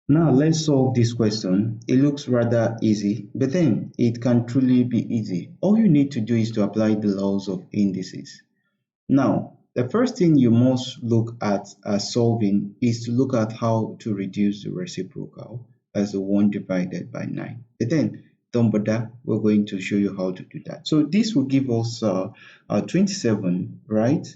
Now let's solve this question. It looks rather easy, but then it can truly be easy. All you need to do is to apply the laws of indices. Now, the first thing you must look at as solving is to look at how to reduce the reciprocal as the 1 divided by 9. But then, don't bother, we're going to show you how to do that. So this will give us 27, right?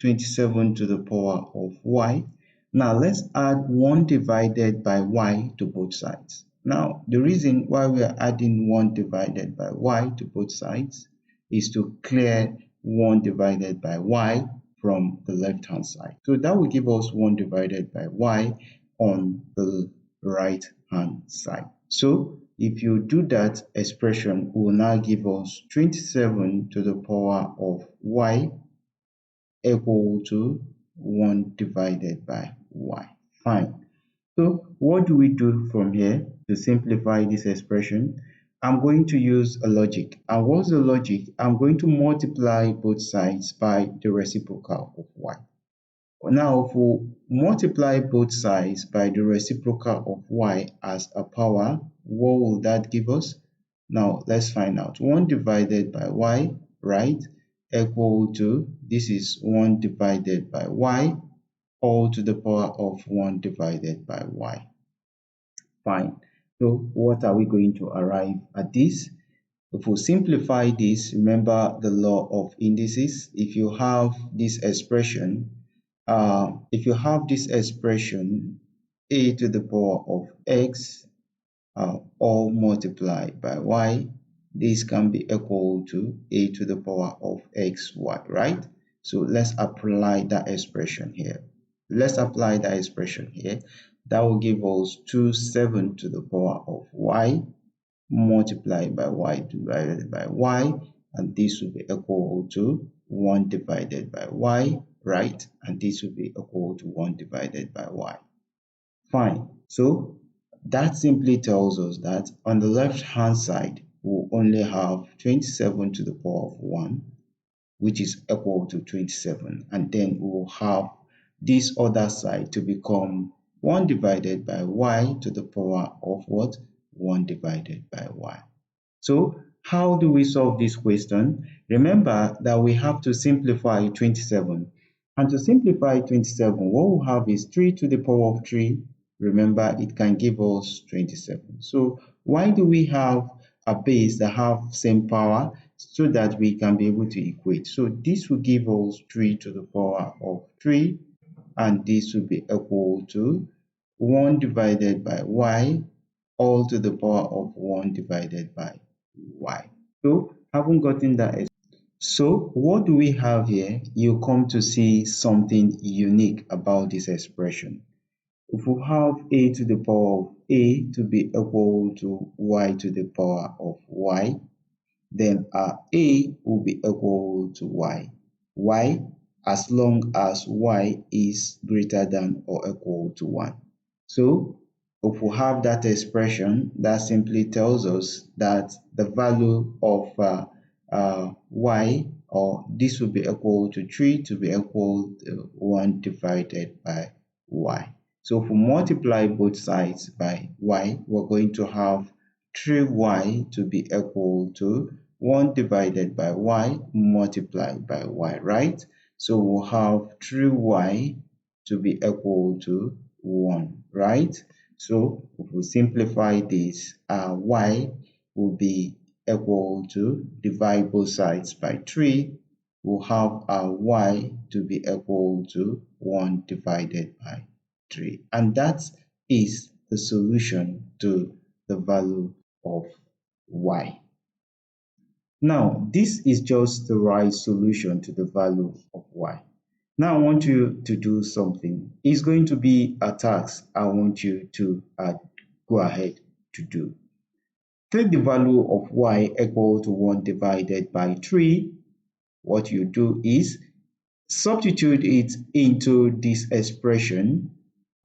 27 to the power of y. Now let's add 1 divided by y to both sides. Now the reason why we are adding 1 divided by y to both sides is to clear 1 divided by y from the left hand side. So that will give us 1 divided by y on the right hand side. So if you do that expression, will now give us 27 to the power of y equal to 1 divided by y. Fine. So what do we do from here to simplify this expression? I'm going to use a logic. And what's the logic? I'm going to multiply both sides by the reciprocal of y. Now, if we multiply both sides by the reciprocal of y as a power, what will that give us? Now, let's find out. 1 divided by y, right, equal to, this is 1 divided by y, all to the power of 1 divided by y. Fine. So, what are we going to arrive at this? If we simplify this, remember the law of indices. If you have this expression, a to the power of x all multiplied by y, this can be equal to a to the power of xy, right? So let's apply that expression here. That will give us 7 to the power of y multiplied by y divided by y, and this will be equal to 1 divided by y, right? And this will be equal to 1 divided by y. Fine. So that simply tells us that on the left hand side, we'll only have 27 to the power of 1, which is equal to 27. And then we will have this other side to become 1 divided by y to the power of what? 1 divided by y. So how do we solve this question? Remember that we have to simplify 27. And to simplify 27, what we'll have is 3 to the power of 3. Remember, it can give us 27. So why do we have a base that have same power? So that we can be able to equate. So this will give us 3 to the power of 3, and this will be equal to 1 divided by y all to the power of 1 divided by y. So having gotten that, so what do we have here? You come to see something unique about this expression. If we have a to the power of a to be equal to y to the power of y, then our a will be equal to y. Why? As long as y is greater than or equal to 1. So if we have that expression, that simply tells us that the value of y, or this will be equal to 3 to be equal to 1 divided by y. So if we multiply both sides by y, we're going to have 3y to be equal to 1 divided by y multiplied by y, right? So we'll have 3y to be equal to 1, right? So if we simplify this, y will be equal to, divide both sides by 3, we'll have y to be equal to 1 divided by 3. And that is the solution to the value of y. Now, this is just the right solution to the value of y. Now I want you to do something. It's going to be a task I want you to go ahead to do. Take the value of y equal to 1 divided by 3. What you do is substitute it into this expression,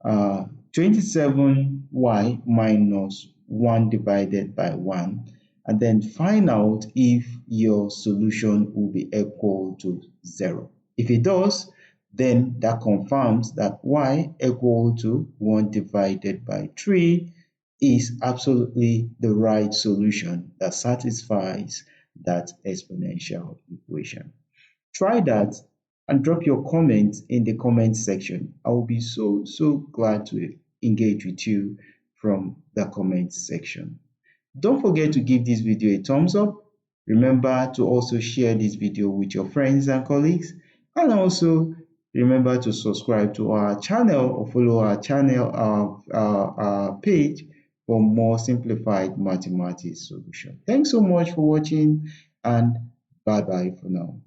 27y minus 1 divided by 1, and then find out if your solution will be equal to 0. If it does, then that confirms that y equal to 1 divided by 3 is absolutely the right solution that satisfies that exponential equation. Try that and drop your comments in the comment section. I will be so glad to engage with you from the comment section. Don't forget to give this video a thumbs up. Remember to also share this video with your friends and colleagues, and also remember to subscribe to our channel or follow our channel, our page for more simplified mathematics solution. Thanks so much for watching, and bye bye for now.